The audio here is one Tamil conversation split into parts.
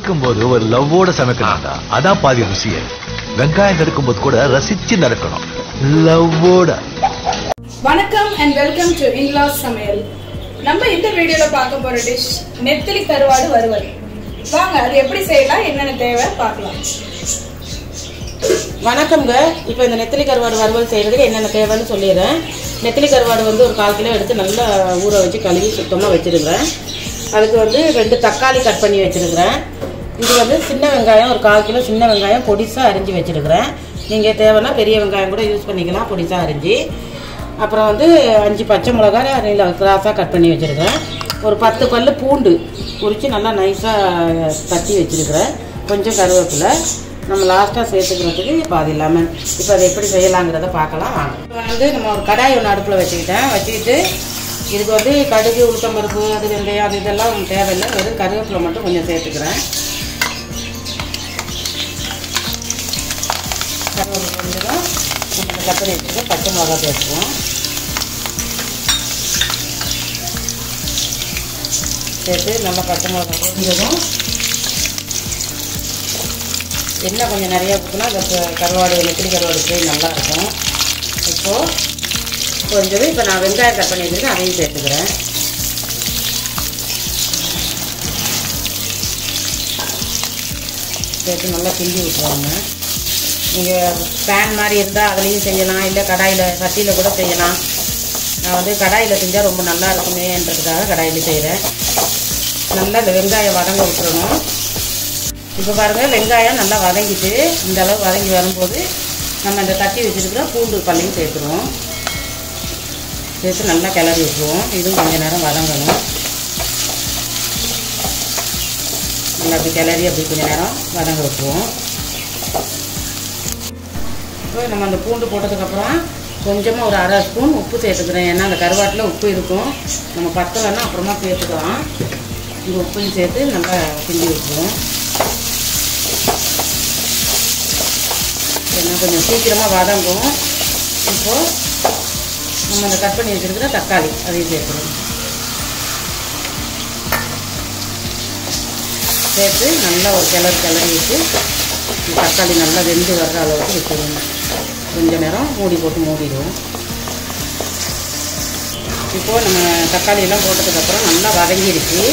சமைக்கும்போது ஒரு லவ்வோட சமைக்கணும்டா. அதான் பாதி ருசியே. வெங்காயம் நறுக்கும்போது கூட ரசிச்சு நடக்கணும், லவ்வோட. வணக்கம் அண்ட் வெல்கம் டு இன்லாஸ் சமையல். நம்ம இந்த வீடியோல பார்க்க போற டிஷ் நெத்திலி கருவாடு வறுவல். வாங்க அது எப்படி செய்யலாம், என்னென்ன தேவை பார்க்கலாம். வணக்கம்ங்க. இப்போ இந்த நெத்திலி கருவாடு வறுவல் செய்கிறதுக்கு என்னென்ன தேவைன்னு சொல்லிடுறேன். நெத்திலி கருவாடு வந்து ஒரு 1/4 கிலோ எடுத்து நல்லா ஊற வச்சு கழுவி சுத்தமாக வச்சுருக்கிறேன். அதுக்கு வந்து 2 தக்காளி கட் பண்ணி வச்சுருக்கிறேன். இது வந்து சின்ன வெங்காயம் ஒரு 1/4 கிலோ சின்ன வெங்காயம் பொடிசாக அரிஞ்சு வச்சுருக்கிறேன். நீங்கள் தேவைன்னா பெரிய வெங்காயம் கூட யூஸ் பண்ணிக்கலாம், பொடிசாக அரிஞ்சு. அப்புறம் வந்து 5 பச்சை மிளகா கிராஸாக கட் பண்ணி வச்சுருக்கிறேன். ஒரு 10 பல் பூண்டு உரித்து நல்லா நைஸாக தட்டி வச்சுருக்கிறேன். கொஞ்சம் கருவேப்பிலை நம்ம லாஸ்ட்டாக சேர்த்துக்கிறதுக்கு பாதி லெமன். இப்போ அதை எப்படி செய்யலாங்கிறத பார்க்கலாம். இப்போ வந்து நம்ம ஒரு கடாய் ஒன்று அடுப்பில் வச்சுக்கிட்டு இதுக்கு வந்து கடுகு உளுத்தம்பருப்பு அது வெந்தயம் அது இதெல்லாம் தேவையில்லை, வெறும் கருவேப்பிலை மட்டும் கொஞ்சம் சேர்த்துக்கிறேன். கருவேப்பிலை கொஞ்சம் கட் பண்ணி வச்சுட்டு பச்சை மிளகா சேர்த்துக்குவோம். சேர்த்து நல்லா பச்சை மிளகா பொரிஞ்சதும் எண்ணெய் கொஞ்சம் நிறையா ஊற்றினா அந்த கருவாடு நெத்திலி கருவாடு ஃப்ரை நல்லாயிருக்கும். இப்போது கொஞ்சம் இப்போ நான் வெங்காயம் கட் பண்ணி வச்சுருக்கேன், அதையும் சேர்த்துக்கிறேன். சேர்த்து நல்லா கிண்டி விட்டுருவாங்க. நீங்கள் பேன் மாதிரி இருந்தால் அதுலேயும் செய்யலாம், இல்லை கடாயில் சட்டியில் கூட செய்யலாம். நான் வந்து கடாயில் செஞ்சால் ரொம்ப நல்லா இருக்குமேன்றதுக்காக கடாயில் செய்கிறேன். நல்லா இந்த வெங்காயம் வதங்க விட்டுறணும். இப்போ பாருங்கள், வெங்காயம் நல்லா வதங்கிட்டு இந்த அளவு வதங்கி வரும்போது நம்ம இந்த தட்டி வச்சுருக்கிற பூண்டு பல்லையும் சேர்த்துருவோம். சேர்த்து நல்லா கிளறி விட்டுருவோம். இதுவும் கொஞ்சம் நேரம் வதங்கணும். நல்லா அப்படி கிளறி அப்படி கொஞ்சம் நேரம் வதங்க விட்டுருவோம். இப்போ நம்ம அந்த பூண்டு போட்டதுக்கப்புறம் கொஞ்சமாக ஒரு 1/2 ஸ்பூன் உப்பு சேர்த்துக்கிறேன். ஏன்னா அந்த கருவாட்டில் உப்பு இருக்கும், நம்ம பத்தலைன்னா அப்புறமா சேர்த்துக்கலாம். இந்த உப்பையும் சேர்த்து நல்லா கிண்டி விட்டுருவோம். ஏன்னா கொஞ்சம் சீக்கிரமாக வதங்கும். இப்போது நம்ம அந்த கட் பண்ணி வச்சுருக்கிற தக்காளி அதையும் சேர்த்துருவோம். சேர்த்து நல்லா ஒரு கிளறி வச்சு தக்காளி நல்லா வெந்து வர்ற அளவுக்கு வச்சுருவோம். கொஞ்சம் நேரம் மூடி போட்டு மூடிடுவோம். இப்போது நம்ம தக்காளியெல்லாம் போட்டதுக்கப்புறம் நல்லா வதங்கிடுச்சு.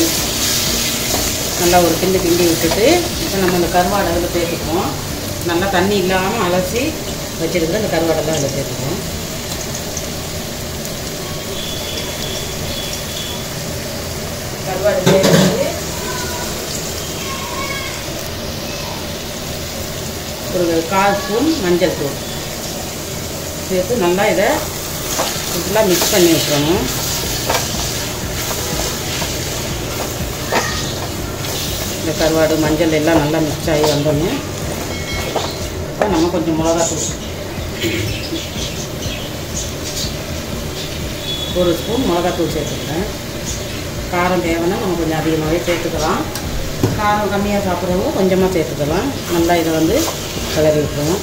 நல்லா ஒரு கிண்டி விட்டுட்டு இப்போ நம்ம அந்த கருவாடை அதில் சேர்த்துக்குவோம். நல்லா தண்ணி இல்லாமல் அலசி வச்சுருக்கிற அந்த கருவாடெல்லாம் அதில் சேர்த்துக்குவோம். கருவாடு சேர்த்து ஒரு 1/4 ஸ்பூன் மஞ்சள் தூள் சேர்த்து நல்லா இதை ஃபுல்லாக மிக்ஸ் பண்ணி விட்டுறணும். இந்த கருவாடு மஞ்சள் எல்லாம் நல்லா மிக்ஸ் ஆகி வந்தோடனே இப்போ நம்ம கொஞ்சம் மிளகாத்தூள் 1 ஸ்பூன் மிளகாத்தூள் சேர்த்துக்கிறேன். காரம் தேவைன்னா நம்ம கொஞ்சம் அதிகமாகவே சேர்த்துக்கலாம். காரம் கம்மியாக சாப்பிட்றவங்க கொஞ்சமாக சேர்த்துக்கலாம். நல்லா இதை வந்து கிளறி விட்டுருவோம்.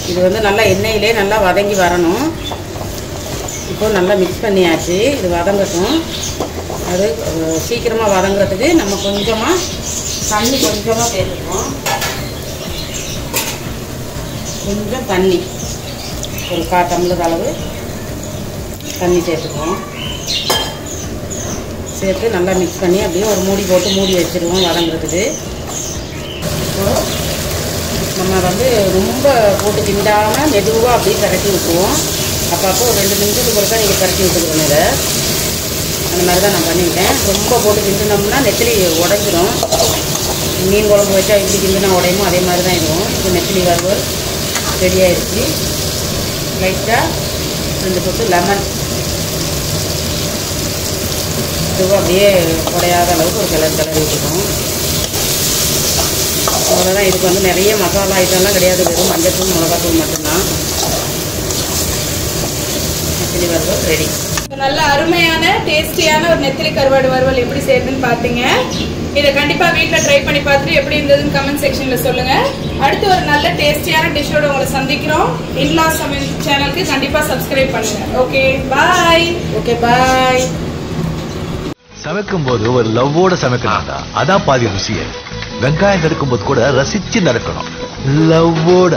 இது வந்து நல்லா எண்ணெயிலே நல்லா வதங்கி வரணும். இப்போ நல்லா மிக்ஸ் பண்ணியாச்சு. இது வதங்கட்டும். அது சீக்கிரமாக வதங்குறதுக்கு நம்ம கொஞ்சமாக தண்ணி கொஞ்சமாக சேர்த்துக்குவோம். கொஞ்சம் தண்ணி ஒரு 1/4 டம்ளர் அளவு தண்ணி சேர்த்துக்குவோம். சேர்த்து நல்லா மிக்ஸ் பண்ணி அப்படியே ஒரு மூடி போட்டு மூடி வச்சுருவோம் வதங்குறதுக்கு. இப்போது நம்ம வந்து ரொம்ப போட்டு கிண்டாமல் மெதுவாக அப்படியே பரட்டி விட்டுருவோம். அப்பப்போ ஒரு 2 நிமிஷத்துக்கு ஒருக்கா நீங்கள் பரட்டி விட்டுக்கணும். இதை அந்த மாதிரி தான் நான் பண்ணிவிட்டேன். ரொம்ப போட்டு கிண்டினோம்னா நெத்திலி உடஞ்சிரும். மீன் குழம்பு வச்சா எப்படி கிண்டினா உடையுமோ அதே மாதிரி தான் இருக்கும். இப்போ நெத்திலி வறுவல் ரெடி ஆகிடுச்சு. லைட்டாக 2 சொட்டு லெமன் இதுவும் அப்படியே உடையாத அளவுக்கு ஒரு கிளறி விட்டுக்கணும். அவ்வளோதான். இதுக்கு வந்து நிறைய மசாலா ஐட்டம்லாம் கிடையாது, வெறும் மஞ்சள் மிளகாத்தூள் மட்டும்தான். நெத்திலி வறுவல் ரெடி. நல்ல அருமையான டேஸ்டியான ஒரு நெத்திலி கருவாடு வறுவல் எப்படி செய்யறதுன்னு பார்த்தீங்க. இதை கண்டிப்பா வீட்ல ட்ரை பண்ணி பார்த்துட்டு எப்படி இருந்ததுன்னு கமெண்ட் செக்ஷன்ல சொல்லுங்க. அடுத்து ஒரு நல்ல டேஸ்டியான டிஷ்ஷோட உங்களை சந்திக்கிறோம். இன்லா சமையல் சேனலுக்கு கண்டிப்பா சப்ஸ்கிரைப் பண்ணுங்க. Okay bye. Okay bye. சமைக்கும் போது ஒரு லவ்வோட சமைக்கணும்டா, அதான் பாதி ருசியே. வெங்காயம் நறுக்கும் போது கூட ரசிச்சு நறுக்கணும், லவ்வோட.